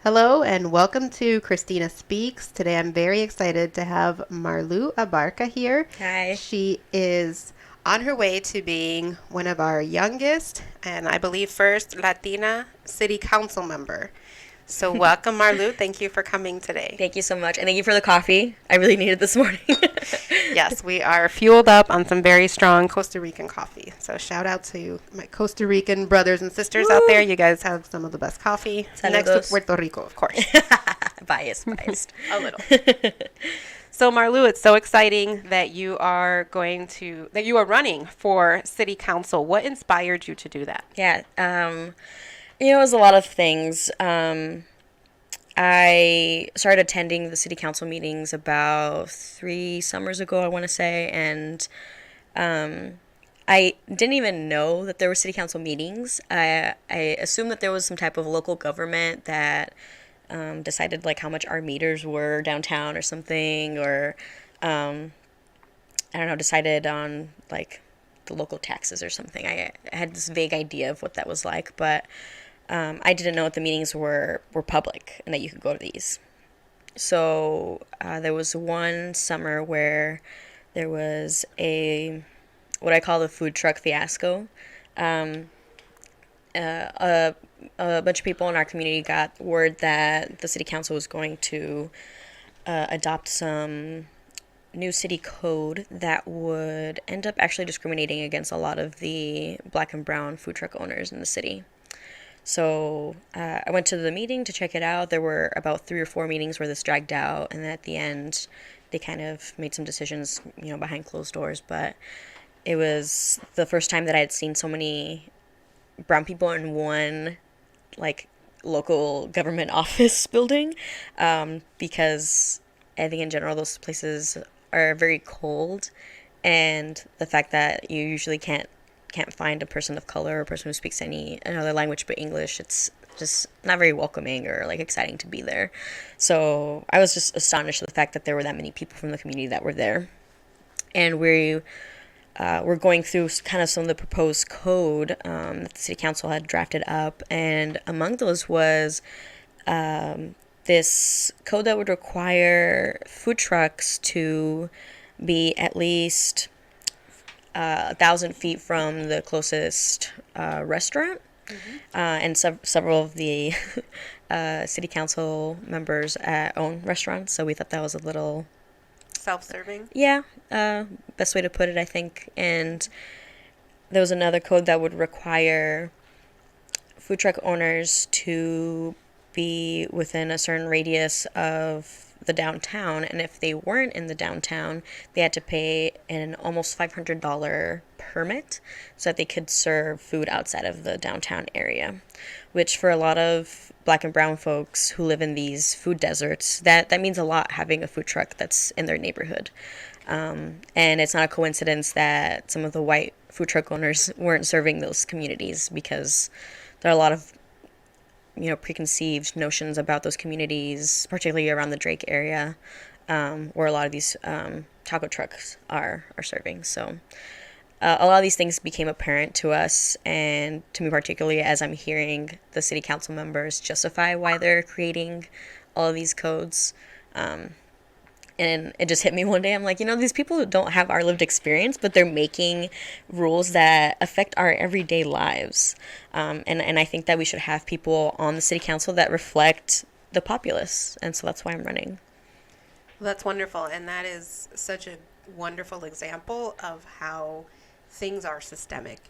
Hello and welcome to Christina Speaks. Today I'm very excited to have Marlu Abarca here. Hi. She is on her way to being one of our youngest and I believe first Latina city council member. So welcome Marlu. Thank you for coming today. Thank you so much. And thank you for the coffee. I really needed this morning. Yes, we are fueled up on some very strong Costa Rican coffee. So shout out to my Costa Rican brothers and sisters out there. Woo! You guys have some of the best coffee. Next to Saludos. Puerto Rico, of course. Biased. A little. So Marlu, it's so exciting that you are running for city council. What inspired you to do that? Yeah. It was a lot of things. I started attending the city council meetings about 3 summers ago, I want to say, and I didn't even know that there were city council meetings. I assumed that there was some type of local government that decided like how much our meters were downtown or something, or I don't know, decided on like the local taxes or something. I had this vague idea of what that was like, but I didn't know that the meetings were public and that you could go to these. So there was one summer where there was a what I call the food truck fiasco. Um, a bunch of people in our community got word that the city council was going to adopt some new city code that would end up actually discriminating against a lot of the black and brown food truck owners in the city. So I went to the meeting to check it out. There were about 3 or 4 meetings where this dragged out, and at the end, they kind of made some decisions, behind closed doors. But it was the first time that I had seen so many brown people in one, like, local government office building, because I think in general those places are very cold, and the fact that you usually can't find a person of color or a person who speaks any another language but English, it's just not very welcoming or like exciting to be there. So I was just astonished at the fact that there were that many people from the community that were there, and we're going through kind of some of the proposed code that the city council had drafted up, and among those was this code that would require food trucks to be at least 1,000 feet from the closest restaurant. And several of the city council members own restaurants, so we thought that was a little, Self-serving? yeah, best way to put it, I think. And there was another code that would require food truck owners to be within a certain radius of the downtown, and if they weren't in the downtown, they had to pay an almost $500 permit so that they could serve food outside of the downtown area, which for a lot of black and brown folks who live in these food deserts, that means a lot, having a food truck that's in their neighborhood. And it's not a coincidence that some of the white food truck owners weren't serving those communities, because there are a lot of preconceived notions about those communities, particularly around the Drake area, where a lot of these taco trucks are serving. So a lot of these things became apparent to us, and to me particularly, as I'm hearing the city council members justify why they're creating all of these codes. And it just hit me one day. I'm like, these people don't have our lived experience, but they're making rules that affect our everyday lives. And I think that we should have people on the city council that reflect the populace. And so that's why I'm running. Well, that's wonderful. And that is such a wonderful example of how things are systemic.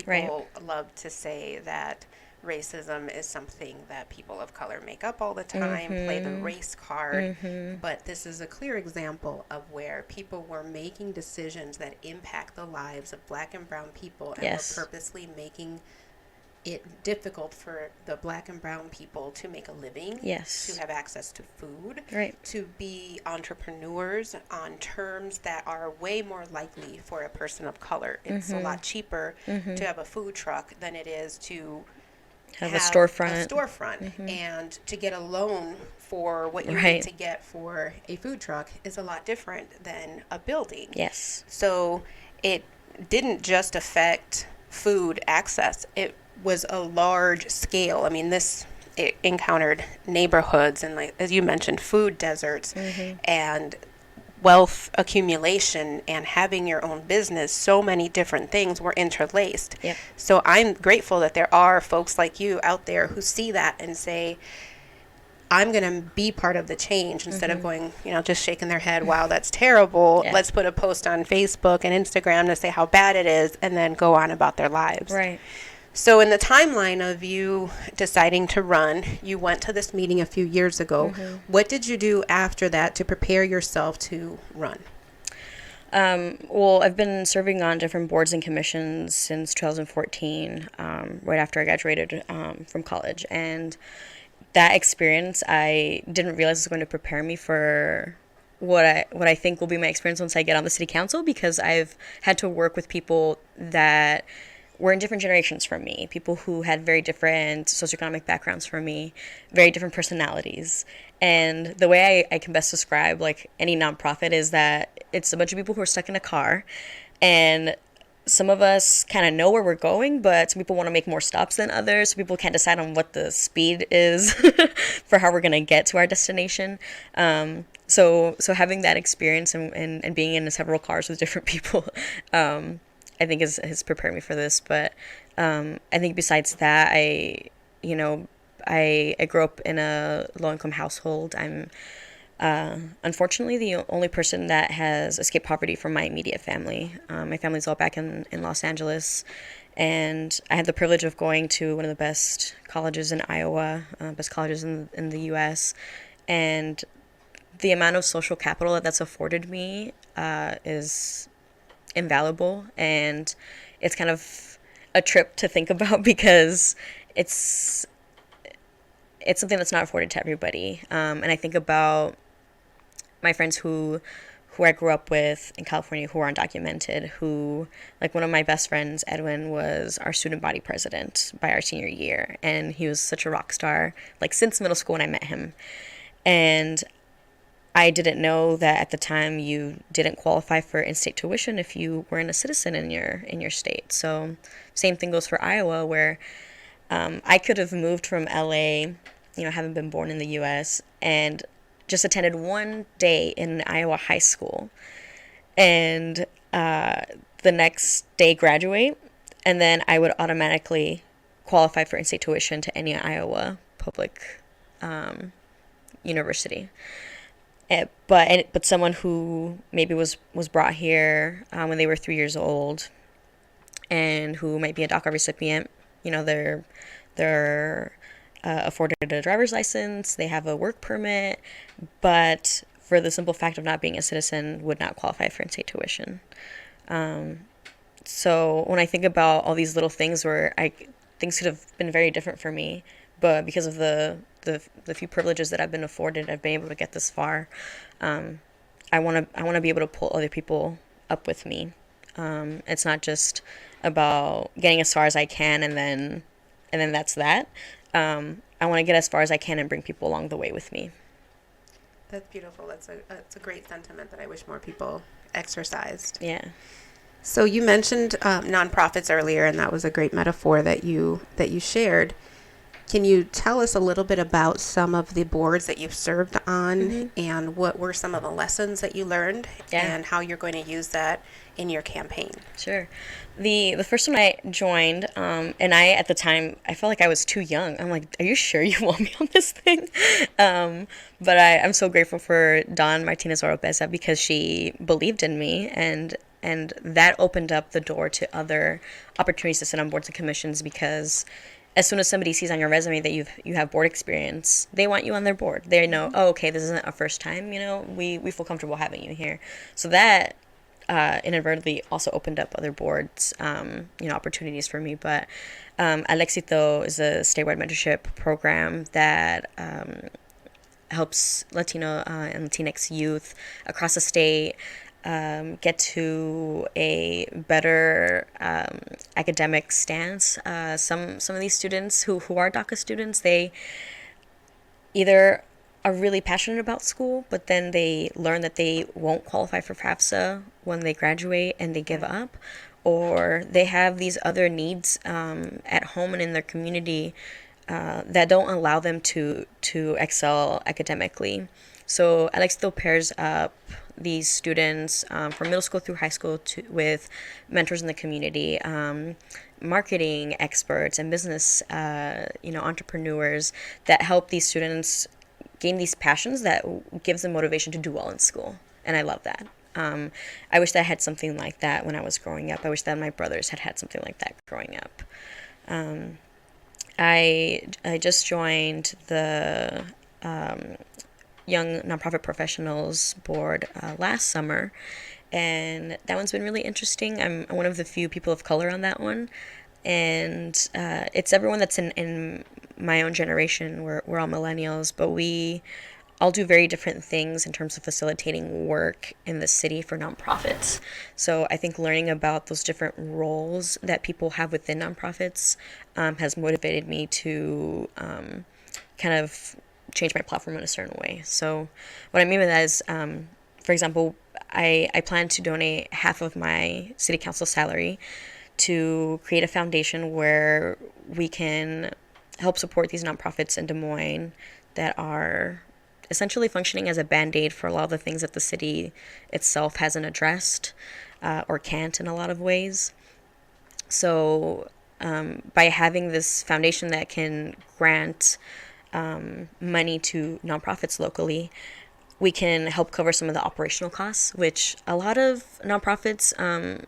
Right. People love to say that racism is something that people of color make up all the time, play the race card. But this is a clear example of where people were making decisions that impact the lives of black and brown people, and Yes. were purposely making it difficult for the black and brown people to make a living, Yes. to have access to food, Right. to be entrepreneurs on terms that are way more likely for a person of color. It's a lot cheaper to have a food truck than it is to Have a storefront. And to get a loan for what you need Right. to get for a food truck is a lot different than a building. Yes. So it didn't just affect food access. It was a large scale. I mean, this encountered neighborhoods and, like as you mentioned, food deserts and wealth accumulation and having your own business. So many different things were interlaced. Yep. So I'm grateful that there are folks like you out there who see that and say, I'm going to be part of the change, instead of going, just shaking their head, wow, that's terrible. Yeah. Let's put a post on Facebook and Instagram to say how bad it is, and then go on about their lives. Right. So in the timeline of you deciding to run, you went to this meeting a few years ago. What did you do after that to prepare yourself to run? Well, I've been serving on different boards and commissions since 2014, right after I graduated from college. And that experience, I didn't realize was going to prepare me for what I think will be my experience once I get on the city council, because I've had to work with people that were in different generations from me, people who had very different socioeconomic backgrounds from me, very different personalities. And the way I can best describe like any nonprofit is that it's a bunch of people who are stuck in a car, and some of us kind of know where we're going, but some people want to make more stops than others. Some people can't decide on what the speed is for how we're going to get to our destination. So having that experience and being in several cars with different people, I think has prepared me for this. But I think besides that, I grew up in a low-income household. I'm unfortunately the only person that has escaped poverty from my immediate family. My family's all back in Los Angeles, and I had the privilege of going to one of the best colleges in Iowa, best colleges in the U.S., and the amount of social capital that's afforded me is invaluable, and it's kind of a trip to think about, because it's something that's not afforded to everybody. And I think about my friends who I grew up with in California who are undocumented, who, like one of my best friends, Edwin, was our student body president by our senior year, and he was such a rock star, like since middle school when I met him. And I didn't know that at the time you didn't qualify for in-state tuition if you weren't a citizen in your state. So same thing goes for Iowa, where I could have moved from LA, having been born in the U.S., and just attended one day in Iowa high school, and the next day graduate, and then I would automatically qualify for in-state tuition to any Iowa public university. But someone who maybe was brought here when they were 3 years old, and who might be a DACA recipient, they're afforded a driver's license, they have a work permit, but for the simple fact of not being a citizen, would not qualify for in-state tuition. So when I think about all these little things where things could have been very different for me, but because of the few privileges that I've been afforded, I've been able to get this far. I want to be able to pull other people up with me. It's not just about getting as far as I can and then that's that. I want to get as far as I can and bring people along the way with me. That's beautiful. That's a great sentiment that I wish more people exercised. Yeah. So you mentioned nonprofits earlier, and that was a great metaphor that you shared. Can you tell us a little bit about some of the boards that you've served on, and what were some of the lessons that you learned, and how you're going to use that in your campaign? Sure. The first one I joined, and at the time, I felt like I was too young. I'm like, are you sure you want me on this thing? But I'm so grateful for Dawn Martinez Oropeza, because she believed in me, and that opened up the door to other opportunities to sit on boards and commissions, because as soon as somebody sees on your resume that you have board experience, they want you on their board. They know, oh, okay, this isn't a first time, we feel comfortable having you here. So that inadvertently also opened up other boards, opportunities for me. But Al Éxito is a statewide mentorship program that helps Latino and Latinx youth across the state get to a better academic stance. Some of these students who are DACA students, they either are really passionate about school, but then they learn that they won't qualify for FAFSA when they graduate and they give up, or they have these other needs at home and in their community that don't allow them to excel academically. So Alex still pairs up these students from middle school through high school with mentors in the community, marketing experts and business, entrepreneurs that help these students gain these passions that gives them motivation to do well in school. And I love that. I wish that I had something like that when I was growing up. I wish that my brothers had something like that growing up. I just joined the Young Nonprofit Professionals Board last summer, and that one's been really interesting. I'm one of the few people of color on that one, and it's everyone that's in my own generation. We're all millennials, but we all do very different things in terms of facilitating work in the city for nonprofits. So I think learning about those different roles that people have within nonprofits has motivated me to kind of change my platform in a certain way. So what I mean by that is, for example, I plan to donate half of my city council salary to create a foundation where we can help support these nonprofits in Des Moines that are essentially functioning as a band-aid for a lot of the things that the city itself hasn't addressed or can't in a lot of ways. So by having this foundation that can grant money to nonprofits locally, we can help cover some of the operational costs, which a lot of nonprofits,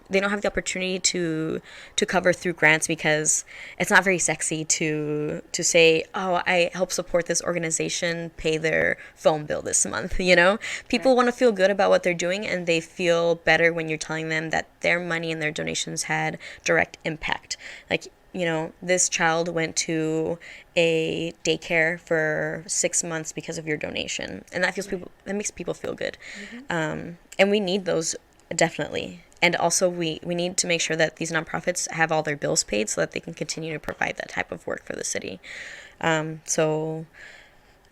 they don't have the opportunity to cover through grants because it's not very sexy to say, oh, I help support this organization pay their phone bill this month, People want to feel good about what they're doing, and they feel better when you're telling them that their money and their donations had direct impact. Like, this child went to a daycare for 6 months because of your donation, and that makes people feel good. And we need those definitely. And also we need to make sure that these nonprofits have all their bills paid so that they can continue to provide that type of work for the city. So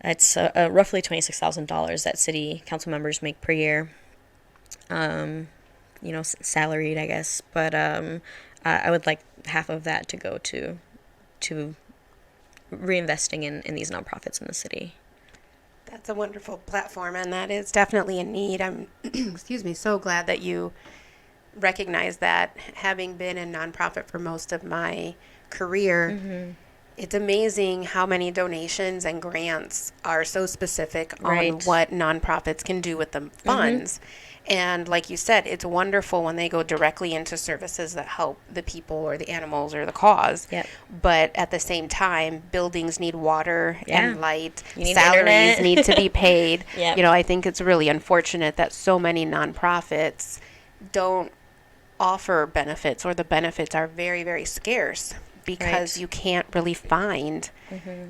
it's roughly $26,000 that city council members make per year. Salaried, I guess, but I would like half of that to go to reinvesting in these nonprofits in the city. That's a wonderful platform, and that is definitely a need. I'm, excuse me, so glad that you recognize that. Having been in nonprofit for most of my career, it's amazing how many donations and grants are so specific on what nonprofits can do with the funds. And like you said, it's wonderful when they go directly into services that help the people or the animals or the cause. Yep. But at the same time, buildings need water and light. Salaries need to be paid. Yep. I think it's really unfortunate that so many nonprofits don't offer benefits, or the benefits are very, very scarce because you can't really find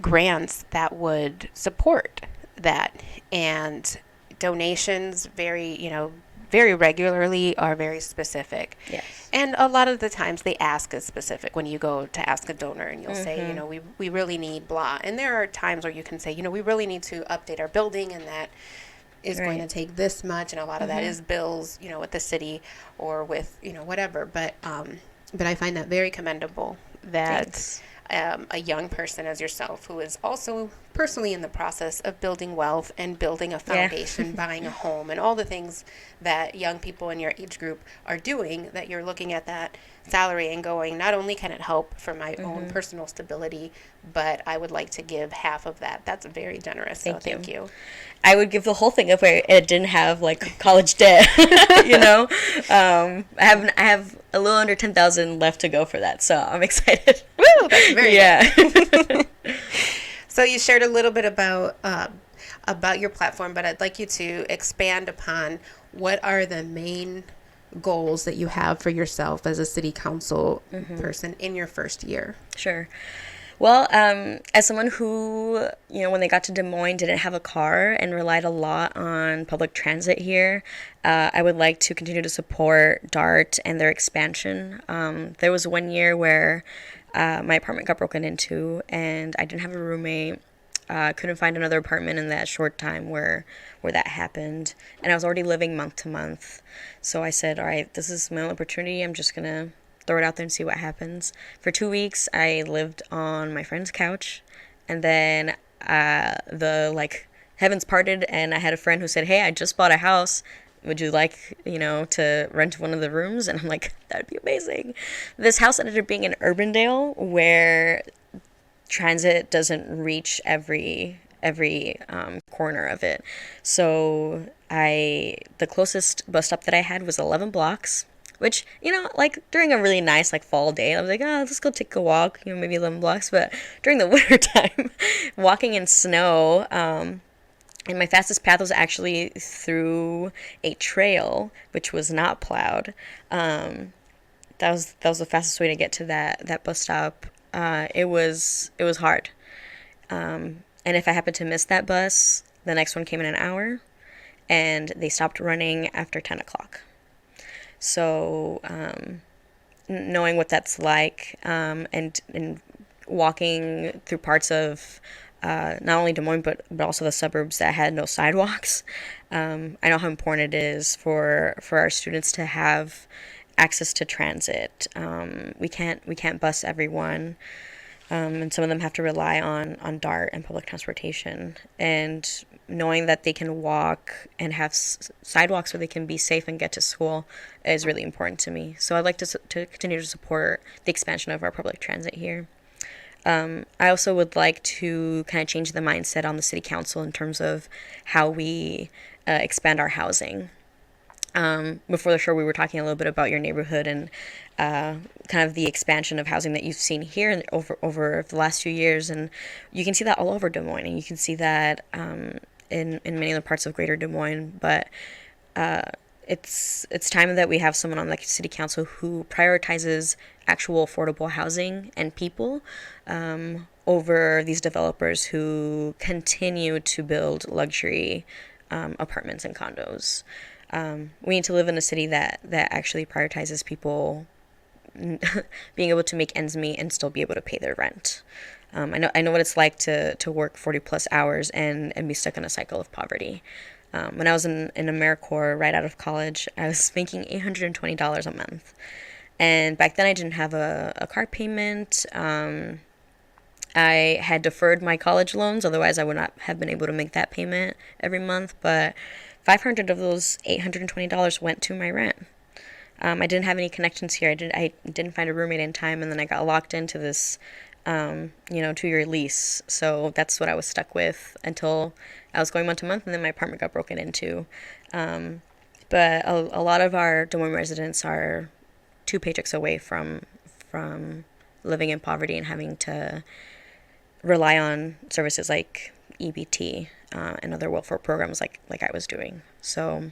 grants that would support that. And donations very regularly are very specific. Yes. And a lot of the times they ask us specific when you go to ask a donor, and you'll say, we really need blah. And there are times where you can say, we really need to update our building, and that is going to take this much, and a lot of that is bills, with the city or with, whatever. But I find that very commendable that a young person as yourself, who is also personally in the process of building wealth and building a foundation, buying a home, and all the things that young people in your age group are doing, that you're looking at that salary and going, not only can it help for my own personal stability, but I would like to give half of that. That's very generous. Thank you. I would give the whole thing if it didn't have college debt. I have a little under 10,000 left to go for that, so I'm excited. Woo, that's very good. So you shared a little bit about your platform, but I'd like you to expand upon what are the main goals that you have for yourself as a city council person in your first year. Sure. Well, as someone who, when they got to Des Moines, didn't have a car and relied a lot on public transit here, I would like to continue to support DART and their expansion. There was one year where my apartment got broken into, and I didn't have a roommate. Couldn't find another apartment in that short time where that happened, and I was already living month to month. So I said, all right, this is my only opportunity. I'm just gonna throw it out there and see what happens. For 2 weeks, I lived on my friend's couch, And then the like heavens parted, and I had a friend who said, "Hey, I just bought a house. Would you like, to rent one of the rooms?" And I'm like, that'd be amazing. This house ended up being in Urbandale, where transit doesn't reach every corner of it. So the closest bus stop that I had was 11 blocks, which, like during a really nice like fall day, I was like, oh, let's go take a walk, maybe 11 blocks. But during the winter time, walking in snow, and my fastest path was actually through a trail, which was not plowed. That was the fastest way to get to that bus stop. It was hard. And if I happened to miss that bus, the next one came in an hour, and they stopped running after 10 o'clock. So knowing what that's like, and walking through parts of not only Des Moines but also the suburbs that had no sidewalks, I know how important it is for our students to have access to transit. We can't bus everyone, and some of them have to rely on DART and public transportation. And knowing that they can walk and have sidewalks where they can be safe and get to school is really important to me. So I'd like to continue to support the expansion of our public transit here. I also would like to kind of change the mindset on the city council in terms of how we expand our housing. Before the show, we were talking a little bit about your neighborhood and kind of the expansion of housing that you've seen here over the last few years, and you can see that all over Des Moines, and you can see that in many other parts of Greater Des Moines. But it's time that we have someone on the city council who prioritizes actual affordable housing and people over these developers who continue to build luxury apartments and condos. We need to live in a city that actually prioritizes people being able to make ends meet and still be able to pay their rent. I know what it's like to work 40 plus hours and be stuck in a cycle of poverty. When I was in AmeriCorps right out of college, I was making $820 a month. And back then I didn't have a car payment. I had deferred my college loans, otherwise I would not have been able to make that payment every month. But $500 of those $820 went to my rent. I didn't have any connections here. I didn't find a roommate in time, and then I got locked into this 2-year lease. So that's what I was stuck with until I was going month to month, and then my apartment got broken into. But a lot of our Des Moines residents are 2 paychecks away from living in poverty and having to rely on services like EBT and other welfare programs like I was doing. So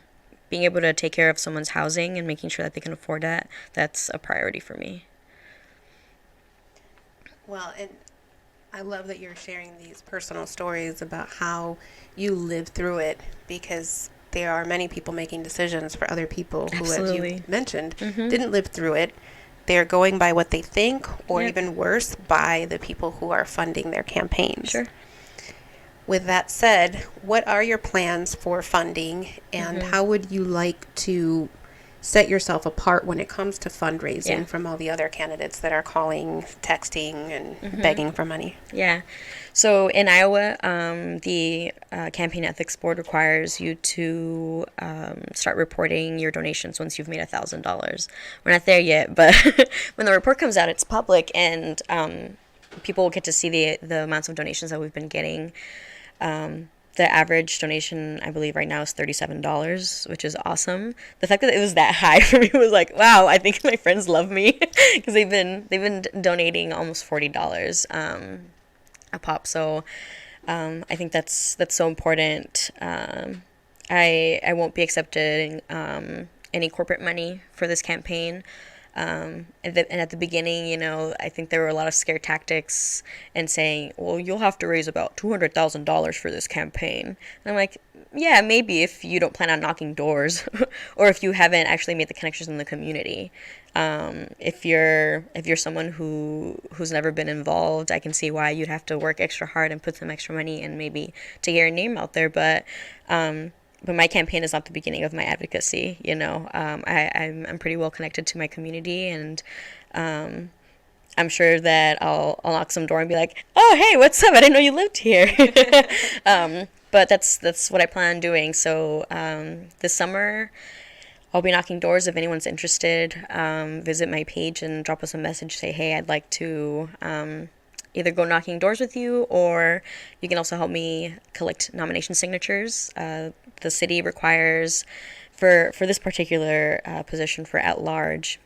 being able to take care of someone's housing and making sure that they can afford that's a priority for me. Well, and I love that you're sharing these personal stories about how you lived through it, because there are many people making decisions for other people who, Absolutely. as you mentioned, didn't live through it. They're going by what they think, or even worse, by the people who are funding their campaigns. Sure. With that said, what are your plans for funding, and how would you like to set yourself apart when it comes to fundraising from all the other candidates that are calling, texting, and begging for money? Yeah. So in Iowa, the Campaign Ethics Board requires you to start reporting your donations once you've made $1,000. We're not there yet, but when the report comes out, it's public, and people will get to see the amounts of donations that we've been getting. The average donation, I believe, right now is $37, which is awesome. The fact that it was that high for me was like, wow, I think my friends love me, because they've been donating almost $40 a pop. So I think that's so important. I won't be accepting any corporate money for this campaign. And at the beginning, I think there were a lot of scare tactics and saying, well, you'll have to raise about $200,000 for this campaign. And I'm like, yeah, maybe if you don't plan on knocking doors or if you haven't actually made the connections in the community. If you're someone who's never been involved, I can see why you'd have to work extra hard and put some extra money and maybe to get your name out there. But my campaign is not the beginning of my advocacy. I'm pretty well connected to my community, and I'm sure that I'll knock some door and be like, "Oh, hey, what's up? I didn't know you lived here." But that's what I plan on doing. So this summer, I'll be knocking doors if anyone's interested. Visit my page and drop us a message. Say, hey, I'd like to either go knocking doors with you, or you can also help me collect nomination signatures. The city requires, for this particular position for at large,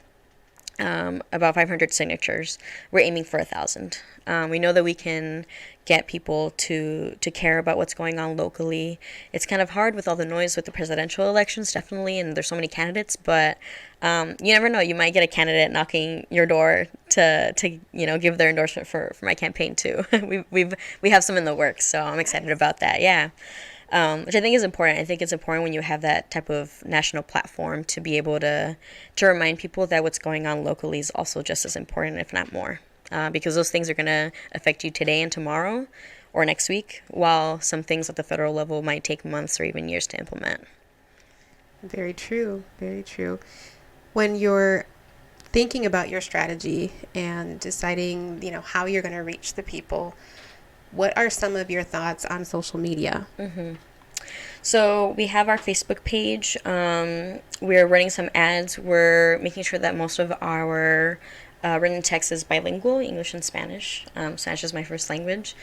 about 500 signatures. We're aiming for 1,000. We know that we can get people to care about what's going on locally. It's kind of hard with all the noise with the presidential elections, definitely, and there's so many candidates. But you never know. You might get a candidate knocking your door to give their endorsement for my campaign too. we have some in the works, so I'm excited about that. Yeah. Which I think is important. I think it's important when you have that type of national platform to be able to remind people that what's going on locally is also just as important, if not more, because those things are going to affect you today and tomorrow or next week, while some things at the federal level might take months or even years to implement. Very true. Very true. When you're thinking about your strategy and deciding, how you're going to reach the people, what are some of your thoughts on social media? So we have our Facebook page. We're running some ads. We're making sure that most of our written text is bilingual, English and Spanish. Spanish is my first language.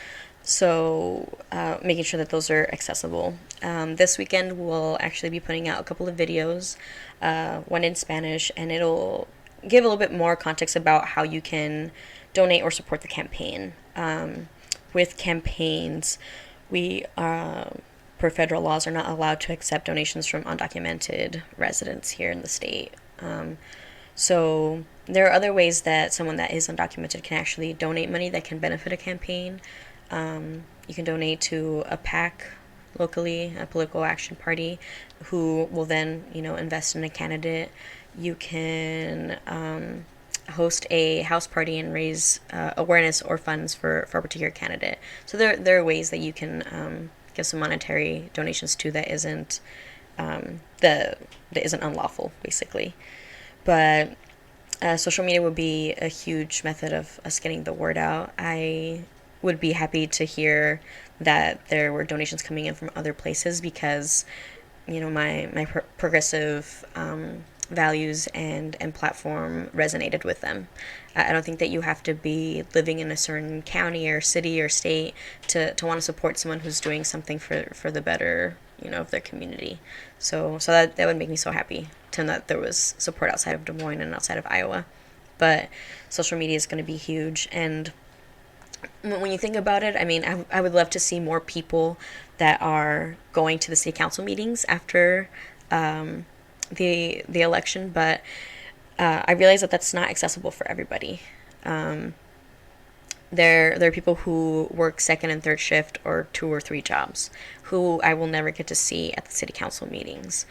So making sure that those are accessible. This weekend we'll actually be putting out a couple of videos, one in Spanish, and it'll give a little bit more context about how you can donate or support the campaign. With campaigns, we, per federal laws, are not allowed to accept donations from undocumented residents here in the state. So there are other ways that someone that is undocumented can actually donate money that can benefit a campaign. You can donate to a PAC locally, a political action party, who will then, invest in a candidate. You can host a house party and raise awareness or funds for a particular candidate. So there are ways that you can give some monetary donations to that isn't unlawful, basically. But social media would be a huge method of us getting the word out. I would be happy to hear that there were donations coming in from other places, because my progressive values and platform resonated with them. I don't think that you have to be living in a certain county or city or state to want to support someone who's doing something for the better, of their community. So that would make me so happy to know that there was support outside of Des Moines and outside of Iowa. But social media is going to be huge. And when you think about it, I mean, I would love to see more people that are going to the city council meetings after the election, but I realize that that's not accessible for everybody. There are people who work second and third shift or 2 or 3 jobs who I will never get to see at the city council meetings.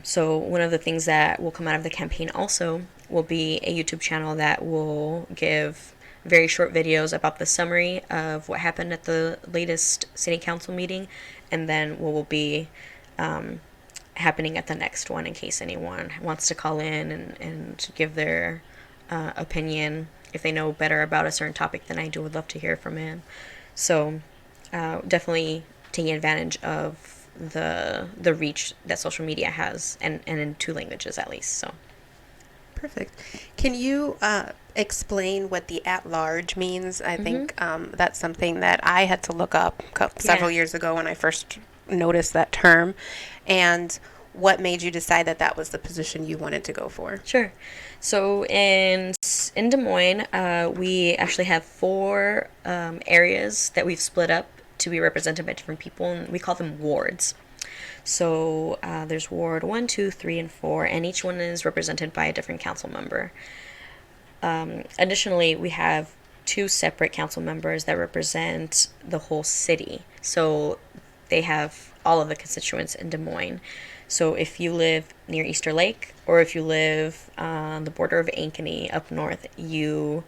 So one of the things that will come out of the campaign also will be a YouTube channel that will give very short videos about the summary of what happened at the latest city council meeting, and then what will be happening at the next one, in case anyone wants to call in and give their opinion. If they know better about a certain topic than I do, would love to hear from him. So definitely taking advantage of the reach that social media has, and in 2 languages at least. So perfect. Can you explain what the at-large means? I think that's something that I had to look up several years ago when I first noticed that term. And what made you decide that that was the position you wanted to go for? Sure. So in Des Moines, we actually have 4 areas that we've split up to be represented by different people, and we call them wards. So there's Ward 1, 2, 3, and 4, and each one is represented by a different council member. Additionally, we have 2 separate council members that represent the whole city. So they have all of the constituents in Des Moines. So if you live near Easter Lake, or if you live on the border of Ankeny up north, you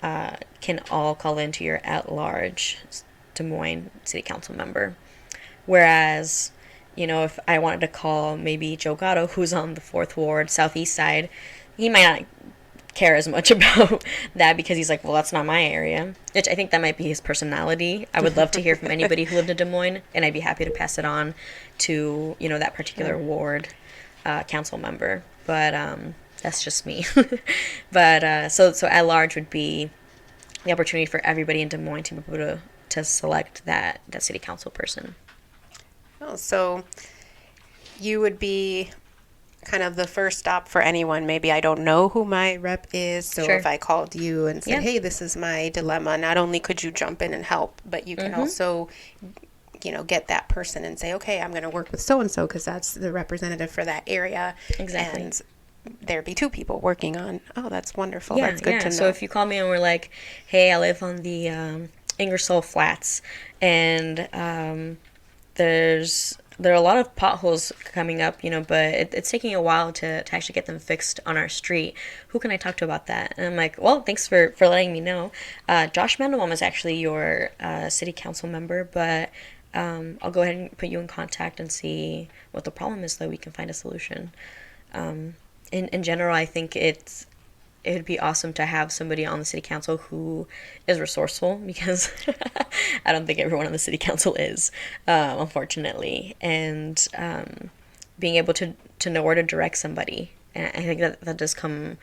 can all call into your at-large Des Moines City Council member. Whereas, if I wanted to call maybe Joe Gatto, who's on the 4th Ward, Southeast Side, he might not care as much about that because he's like, well, that's not my area. Which I think that might be his personality. I would love to hear from anybody who lived in Des Moines, and I'd be happy to pass it on to, that particular ward council member. But that's just me. But so at large would be the opportunity for everybody in Des Moines to be able to select that city council person. Oh, so you would be kind of the first stop for anyone. Maybe I don't know who my rep is, so Sure. if I called you and said, Yeah. hey, this is my dilemma, not only could you jump in and help, but you can also, get that person and say, okay, I'm going to work with so-and-so because that's the representative for that area. Exactly. And there'd be two people working on, oh, that's wonderful. That's good to know. So if you call me and we're like, hey, I live on the Ingersoll Flats, and there are a lot of potholes coming up, but it's taking a while to actually get them fixed on our street. Who can I talk to about that? And I'm like, well, thanks for letting me know. Josh Mandelbaum is actually your city council member, but I'll go ahead and put you in contact and see what the problem is so that we can find a solution. In general, I think it would be awesome to have somebody on the city council who is resourceful, because I don't think everyone on the city council is, unfortunately. And being able to know where to direct somebody. And I think that does come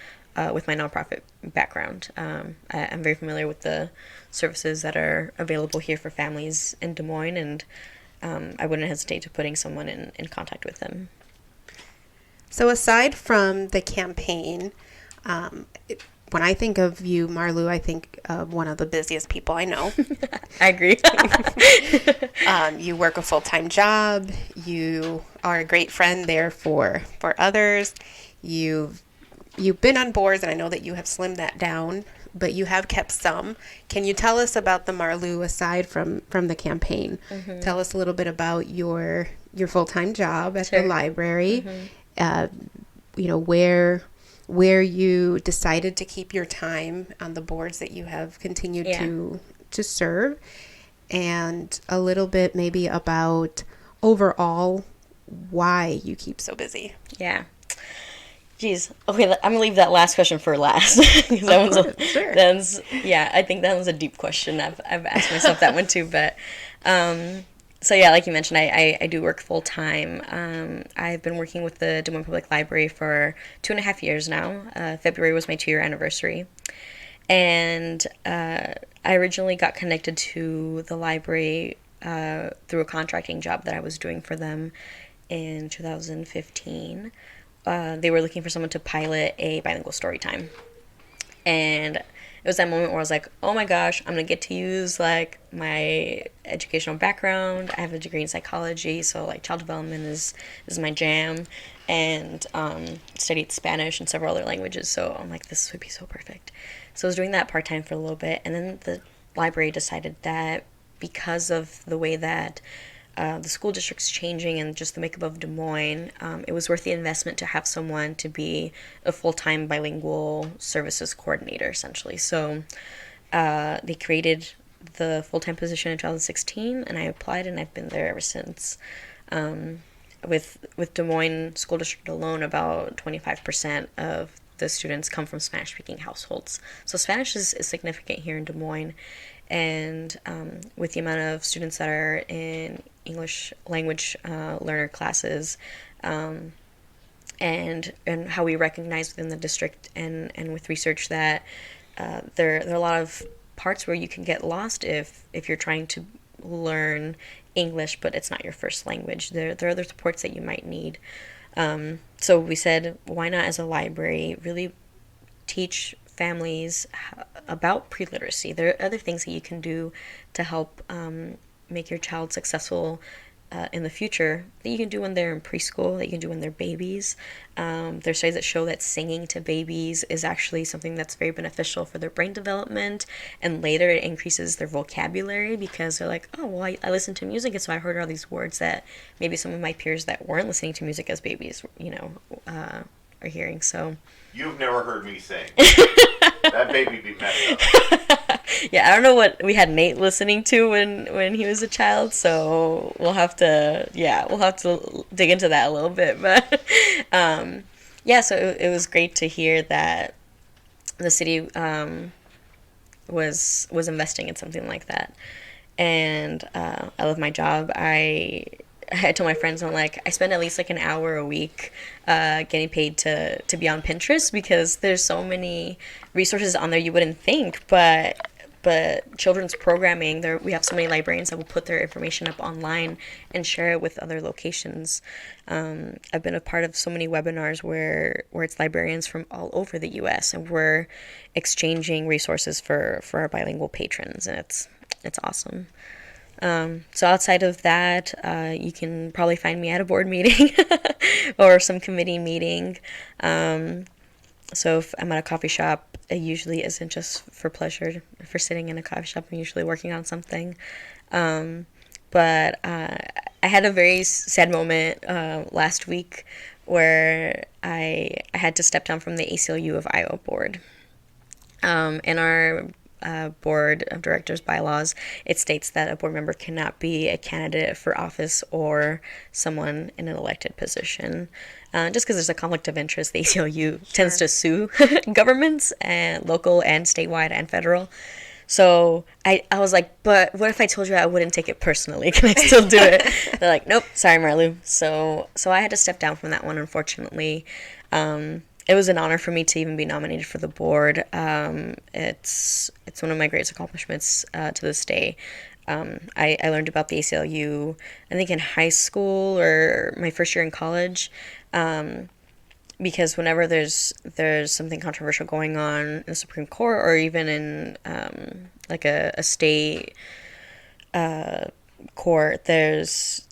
with my nonprofit background. I'm very familiar with the services that are available here for families in Des Moines, and I wouldn't hesitate to putting someone in contact with them. So aside from the campaign, when I think of you, Marlu, I think of one of the busiest people I know. I agree. You work a full-time job. You are a great friend there for others. You've been on boards, and I know that you have slimmed that down, but you have kept some. Can you tell us about the Marlu aside from the campaign? Mm-hmm. Tell us a little bit about your full-time job at the library. Mm-hmm. Where you decided to keep your time on the boards that you have continued to serve, and a little bit maybe about overall why you keep so busy. Yeah. Geez. Okay, I'm gonna leave that last question for last. Sure. I think that was a deep question. I've asked myself that one too, but so yeah, like you mentioned, I do work full time. I've been working with the Des Moines Public Library for 2.5 years now. February was my 2-year anniversary. And I originally got connected to the library through a contracting job that I was doing for them in 2015. They were looking for someone to pilot a bilingual story time. And it was that moment where I was like, oh my gosh, I'm going to get to use like my educational background. I have a degree in psychology, so like child development is my jam, and studied Spanish and several other languages, so I'm like, this would be so perfect. So I was doing that part-time for a little bit, and then the library decided that because of the way that the school district's changing and just the makeup of Des Moines, it was worth the investment to have someone to be a full-time bilingual services coordinator, essentially. So they created the full-time position in 2016, and I applied, and I've been there ever since. With Des Moines School District alone, about 25% of the students come from Spanish-speaking households. So Spanish is significant here in Des Moines. And with the amount of students that are in English language learner classes, and how we recognize within the district and with research that there are a lot of parts where you can get lost if you're trying to learn English but it's not your first language. There are other supports that you might need. So we said, why not as a library really teach families about pre-literacy? There are other things that you can do to help make your child successful in the future, that you can do when they're in preschool, that you can do when they're babies. There's studies that show that singing to babies is actually something that's very beneficial for their brain development, and later it increases their vocabulary because they're like, oh, well, I listened to music, and so I heard all these words that maybe some of my peers that weren't listening to music as babies, are hearing. So you've never heard me sing. That baby be messed up. Yeah, I don't know what we had Nate listening to when he was a child, so we'll have to dig into that a little bit. But so it was great to hear that the city was investing in something like that. And I love my job. I told my friends, I'm like, I spend at least like an hour a week getting paid to be on Pinterest, because there's so many resources on there you wouldn't think, but children's programming, there we have so many librarians that will put their information up online and share it with other locations. I've been a part of so many webinars where it's librarians from all over the U.S. and we're exchanging resources for our bilingual patrons, and it's awesome. So outside of that, you can probably find me at a board meeting or some committee meeting. So if I'm at a coffee shop, it usually isn't just for pleasure. For sitting in a coffee shop, I'm usually working on something. But I had a very sad moment last week where I had to step down from the ACLU of Iowa board. In our board of directors bylaws, it states that a board member cannot be a candidate for office or someone in an elected position. Just because there's a conflict of interest, the ACLU tends to sue governments, and local and statewide and federal. So I was like, but what if I told you I wouldn't take it personally? Can I still do it? They're like, nope, sorry, Marlu. So I had to step down from that one, unfortunately. It was an honor for me to even be nominated for the board. It's one of my greatest accomplishments to this day. I learned about the ACLU, I think, in high school or my first year in college. Because whenever there's something controversial going on in the Supreme Court, or even in like a state court, there's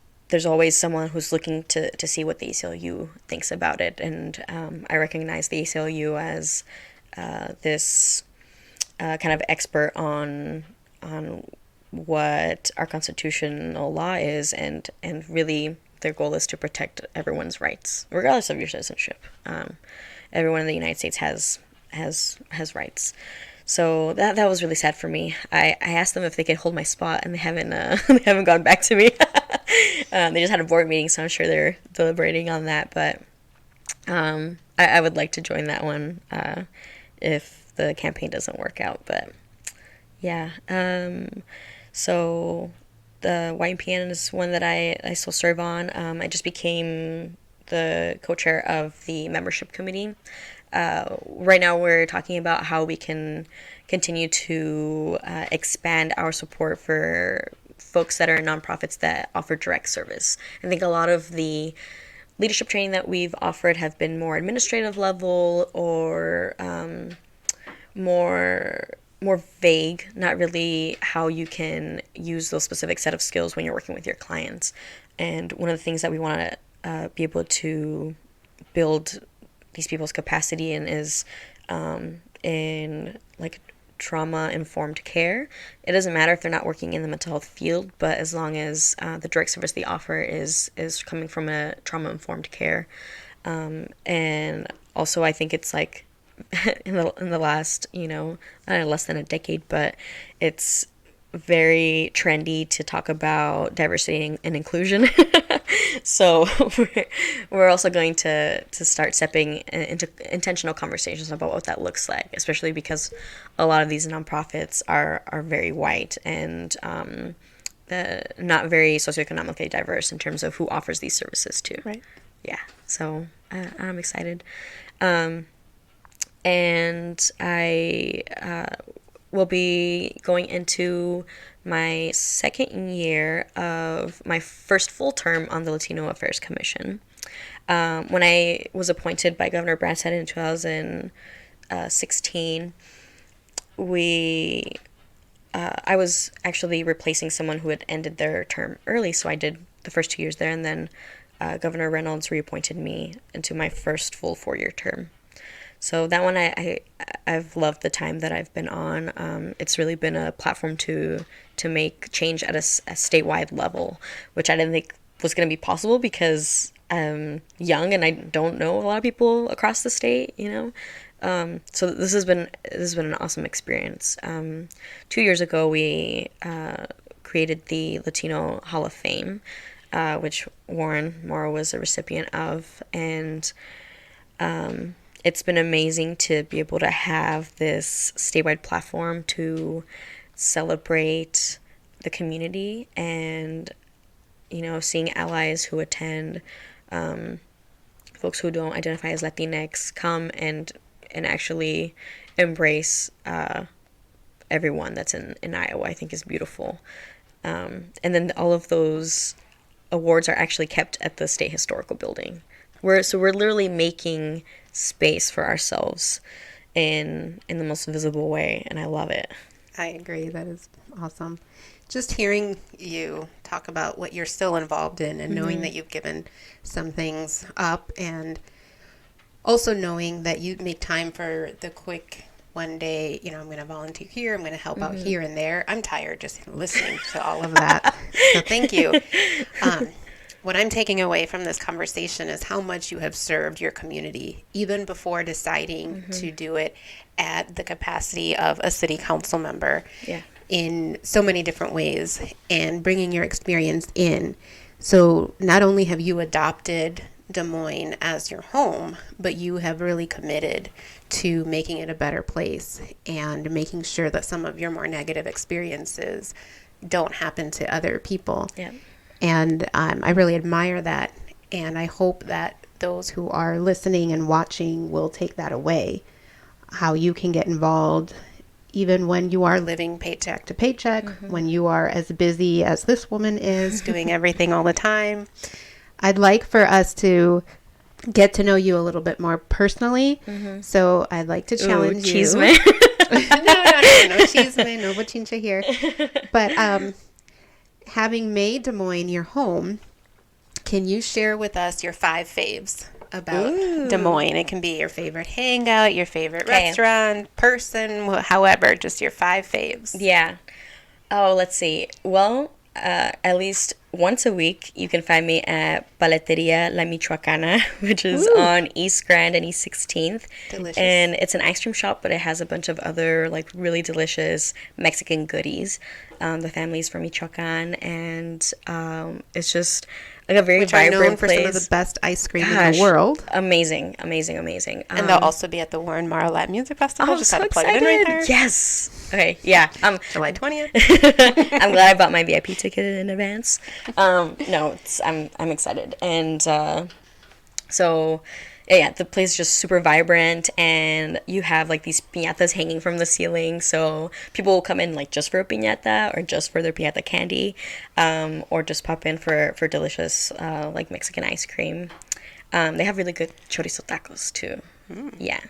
always someone who's looking to see what the ACLU thinks about it. And I recognize the ACLU as this kind of expert on what our constitutional law is, and really their goal is to protect everyone's rights, regardless of your citizenship. Everyone in the United States has rights. So that was really sad for me. I asked them if they could hold my spot, and they haven't they haven't gone back to me. They just had a board meeting, so I'm sure they're deliberating on that. But I would like to join that one if the campaign doesn't work out. But yeah, so the YMPN is one that I still serve on. I just became the co-chair of the membership committee. Right now we're talking about how we can continue to expand our support for folks that are nonprofits that offer direct service. I think a lot of the leadership training that we've offered have been more administrative level, or more vague, not really how you can use those specific set of skills when you're working with your clients. And one of the things that we want to be able to build these people's capacity in is in like trauma-informed care. It doesn't matter if they're not working in the mental health field, but as long as the direct service they offer is coming from a trauma-informed care. And also I think it's like in the last, less than a decade, but it's very trendy to talk about diversity and inclusion. So we're also going to start stepping into intentional conversations about what that looks like, especially because a lot of these nonprofits are very white and not very socioeconomically diverse in terms of who offers these services to. Right. Yeah. So I'm excited. And I will be going into my second year of my first full term on the Latino Affairs Commission. When I was appointed by Governor Branstad in 2016, I was actually replacing someone who had ended their term early, so I did the first 2 years there, and then Governor Reynolds reappointed me into my first full 4-year term. So that one, I've loved the time that I've been on. It's really been a platform to make change at a statewide level, which I didn't think was going to be possible because I'm young and I don't know a lot of people across the state, So this has been an awesome experience. 2 years ago, we created the Latino Hall of Fame, which Warren Morrow was a recipient of, and it's been amazing to be able to have this statewide platform to celebrate the community, and seeing allies who attend, folks who don't identify as Latinx come and actually embrace everyone that's in Iowa, I think is beautiful. And then all of those awards are actually kept at the State Historical Building. We're literally making space for ourselves in the most visible way, and I love it. I agree. That is awesome. Just hearing you talk about what you're still involved in, and knowing that you've given some things up, and also knowing that you make time for the quick one day, I'm going to volunteer here, I'm going to help out here and there. I'm tired just listening to all of that. So thank you. What I'm taking away from this conversation is how much you have served your community, even before deciding to do it at the capacity of a city council member. Yeah. In so many different ways, and bringing your experience in. So not only have you adopted Des Moines as your home, but you have really committed to making it a better place and making sure that some of your more negative experiences don't happen to other people. Yeah. And I really admire that. And I hope that those who are listening and watching will take that away. How you can get involved even when you are living paycheck to paycheck, when you are as busy as this woman is, doing everything all the time. I'd like for us to get to know you a little bit more personally. So I'd like to challenge you. No, no chisme, no bochincha here. But having made Des Moines your home, can you share with us your 5 faves about Des Moines? It can be your favorite hangout, your favorite restaurant, person, however, just your 5 faves. Yeah. Oh, let's see. Well, at least once a week, you can find me at Paleteria La Michoacana, which is on East Grand and East 16th. Delicious. And it's an ice cream shop, but it has a bunch of other really delicious Mexican goodies. The family's from Michoacan, and it's just a very which vibrant are known for place. some of the best ice cream in the world. Amazing. And they'll also be at the Warren Marlatt Music Festival. I'm Just so had to plug excited. it in right there. Yes. Okay. Yeah. July 20th. I'm glad I bought my VIP ticket in advance. No, I'm excited, and so yeah, the place is just super vibrant, and you have these piñatas hanging from the ceiling, so people will come in just for a piñata or just for their piñata candy, or just pop in for delicious Mexican ice cream. They have really good chorizo tacos too. Yeah.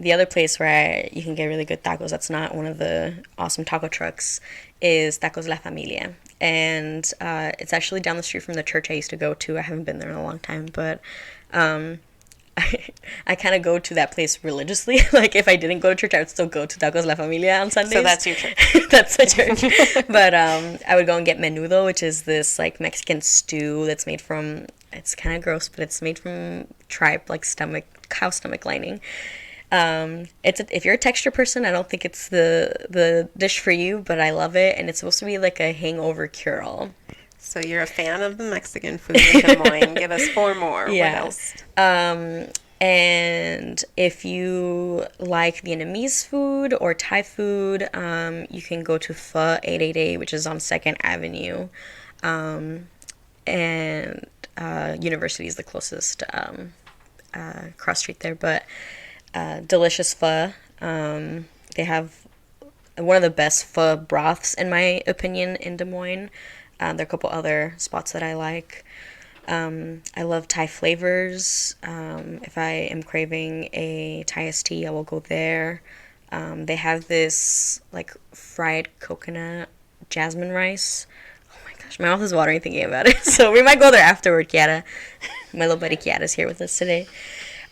The other place where you can get really good tacos that's not one of the awesome taco trucks is Tacos La Familia. And it's actually down the street from the church I used to go to. I haven't been there in a long time, but I kind of go to that place religiously. If I didn't go to church, I would still go to Tacos La Familia on Sundays. So that's your church. That's the church. But I would go and get menudo, which is this Mexican stew that's made from, it's kind of gross, but it's made from tripe, cow stomach lining. If you're a texture person, I don't think it's the dish for you, but I love it, and it's supposed to be a hangover cure-all. So you're a fan of the Mexican food in Des Moines. Give us 4 more. Yeah. What else? And if you like Vietnamese food or Thai food, you can go to Pho 888, which is on 2nd Avenue, and University is the closest cross street there, but delicious pho. They have one of the best pho broths, in my opinion, in Des Moines. There are a couple other spots that I like. I love Thai flavors. If I am craving a Thai iced tea, I will go there. They have this fried coconut jasmine rice. Oh my gosh, my mouth is watering thinking about it. So we might go there afterward, Kiara. My little buddy Kiara's here with us today.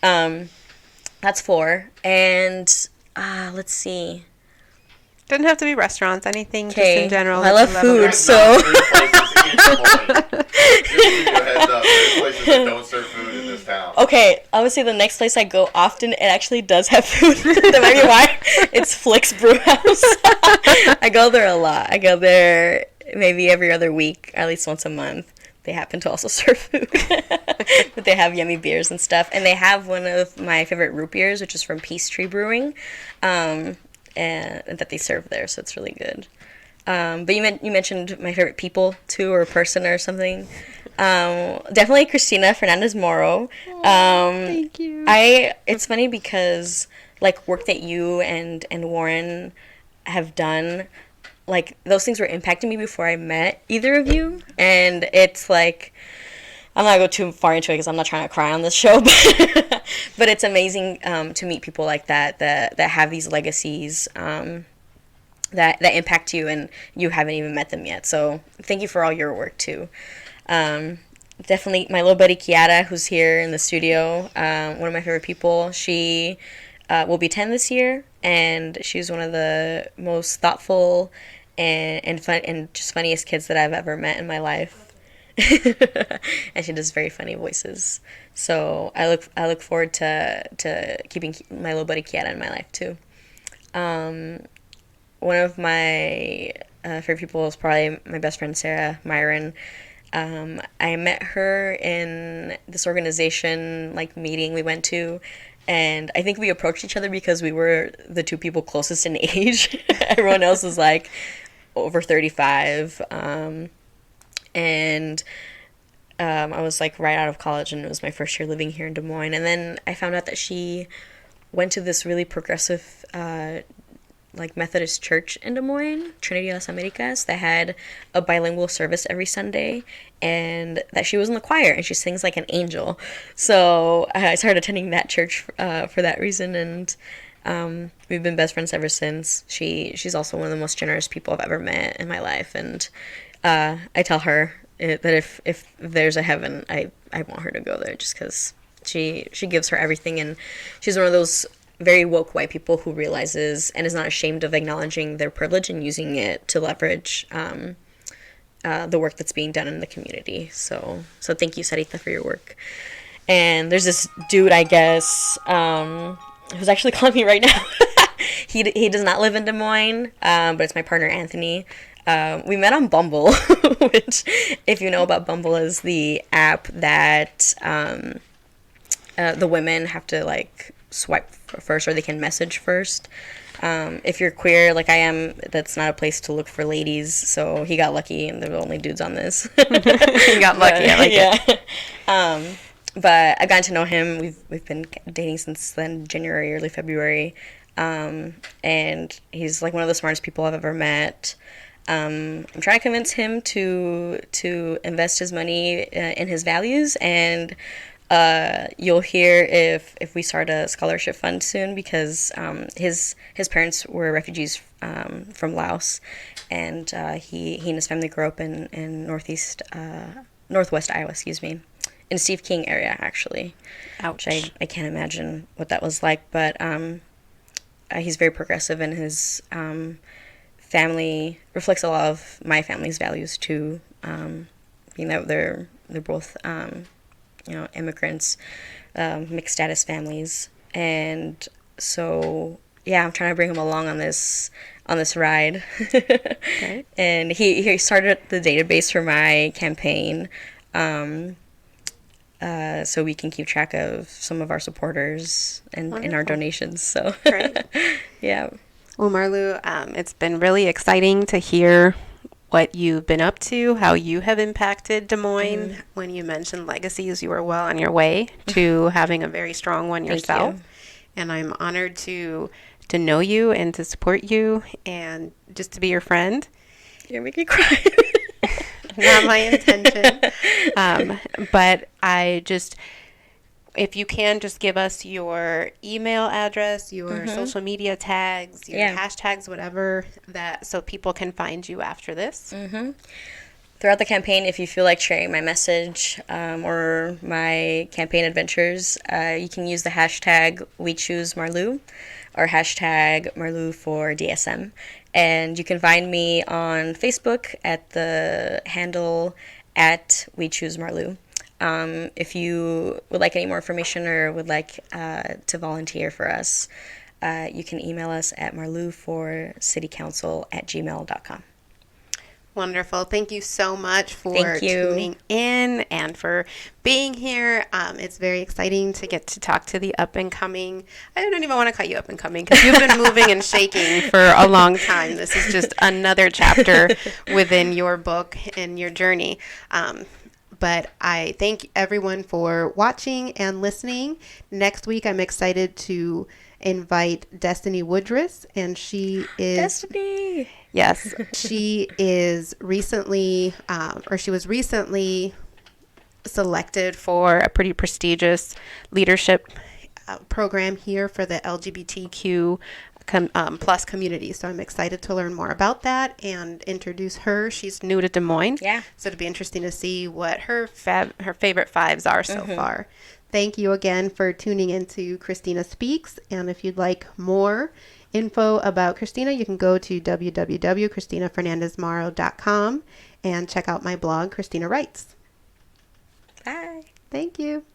That's 4. And let's see. Doesn't have to be restaurants, anything just in general. I love food, so. There's places that don't serve food in this town. Okay, I would say the next place I go often, it actually does have food. That might be why. It's Flick's Brew House. I go there a lot. I go there maybe every other week, or at least once a month. they happen to also serve food. But they have yummy beers and stuff. And they have one of my favorite root beers, which is from Peachtree Brewing, and that they serve there. So it's really good. But you mentioned my favorite people, too, or person or something. Definitely Christina Fernandez Moro. Thank you. It's funny because, like, work that you and Warren have done, like, those things were impacting me before I met either of you. And it's like, I'm not going to go too far into it because I'm not trying to cry on this show, but it's amazing to meet people like that have these legacies that impact you and you haven't even met them yet. So thank you for all your work too. Definitely my little buddy Kiara, who's here in the studio, one of my favorite people. She will be 10 this year, and she's one of the most thoughtful and fun and just funniest kids that I've ever met in my life. And she does very funny voices. So I look forward to keeping my little buddy Kiara in my life too. One of my favorite people is probably my best friend Sarah Myron. I met her in this organization meeting we went to, and I think we approached each other because we were the two people closest in age. Everyone else was like over 35, and I was like right out of college, and it was my first year living here in Des Moines. And then I found out that she went to this really progressive Methodist church in Des Moines, Trinity Las Americas, that had a bilingual service every Sunday, and that she was in the choir, and she sings like an angel. So I started attending that church for that reason, and we've been best friends ever since. She's also one of the most generous people I've ever met in my life, and I tell her that if there's a heaven, I want her to go there, just because she gives her everything, and she's one of those very woke white people who realizes and is not ashamed of acknowledging their privilege and using it to leverage the work that's being done in the community. So thank you, Sarita, for your work. And there's this dude, I guess, who's actually calling me right now. He does not live in Des Moines, but it's my partner, Anthony. We met on Bumble, which, if you know about Bumble, is the app that the women have to swipe first, or they can message first. If you're queer like I am, that's not a place to look for ladies, so he got lucky and there were only dudes on this. He got lucky. I like it. But I've gotten to know him. We've been dating since then, January, early February, and he's like one of the smartest people I've ever met. I'm trying to convince him to invest his money in his values, and you'll hear if we start a scholarship fund soon, because his parents were refugees from Laos, and he and his family grew up in northwest Iowa, in Steve King area, actually. Ouch. Which I can't imagine what that was like, but he's very progressive, and his family reflects a lot of my family's values too, being that they're both immigrants, mixed status families. And so I'm trying to bring him along on this ride. Okay. And he started the database for my campaign, so we can keep track of some of our supporters and our donations. So Great. Yeah. Well, Marlu, it's been really exciting to hear what you've been up to, how you have impacted Des Moines. Mm-hmm. When you mentioned legacies, you were well on your way to having a very strong one yourself. Thank you. And I'm honored to know you and to support you and just to be your friend. You're making me cry. Not my intention. But if you can, just give us your email address, your social media tags, your hashtags, whatever, so people can find you after this. Mm-hmm. Throughout the campaign, if you feel like sharing my message or my campaign adventures, you can use the hashtag WeChooseMarlu or hashtag Marlu for DSM. And you can find me on Facebook at the handle at WeChooseMarlu. If you would like any more information or would like to volunteer for us, you can email us at marluforcitycouncil@gmail.com. Wonderful. Thank you so much for Thank you. tuning in and for being here. It's very exciting to get to talk to the up and coming. I don't even want to call you up and coming because you've been moving and shaking for a long time. This is just another chapter within your book and your journey. But I thank everyone for watching and listening. Next week, I'm excited to invite Destiny Woodruss, and she is... Destiny! Yes, she is recently, she was recently selected for a pretty prestigious leadership program here for the LGBTQ plus community. So I'm excited to learn more about that and introduce her. She's new to Des Moines. Yeah. So it'll be interesting to see what her favorite fives are so far. Thank you again for tuning into Christina Speaks. And if you'd like more info about Christina, you can go to www.christinafernandezmaro.com and check out my blog, Christina Writes. Bye. Thank you.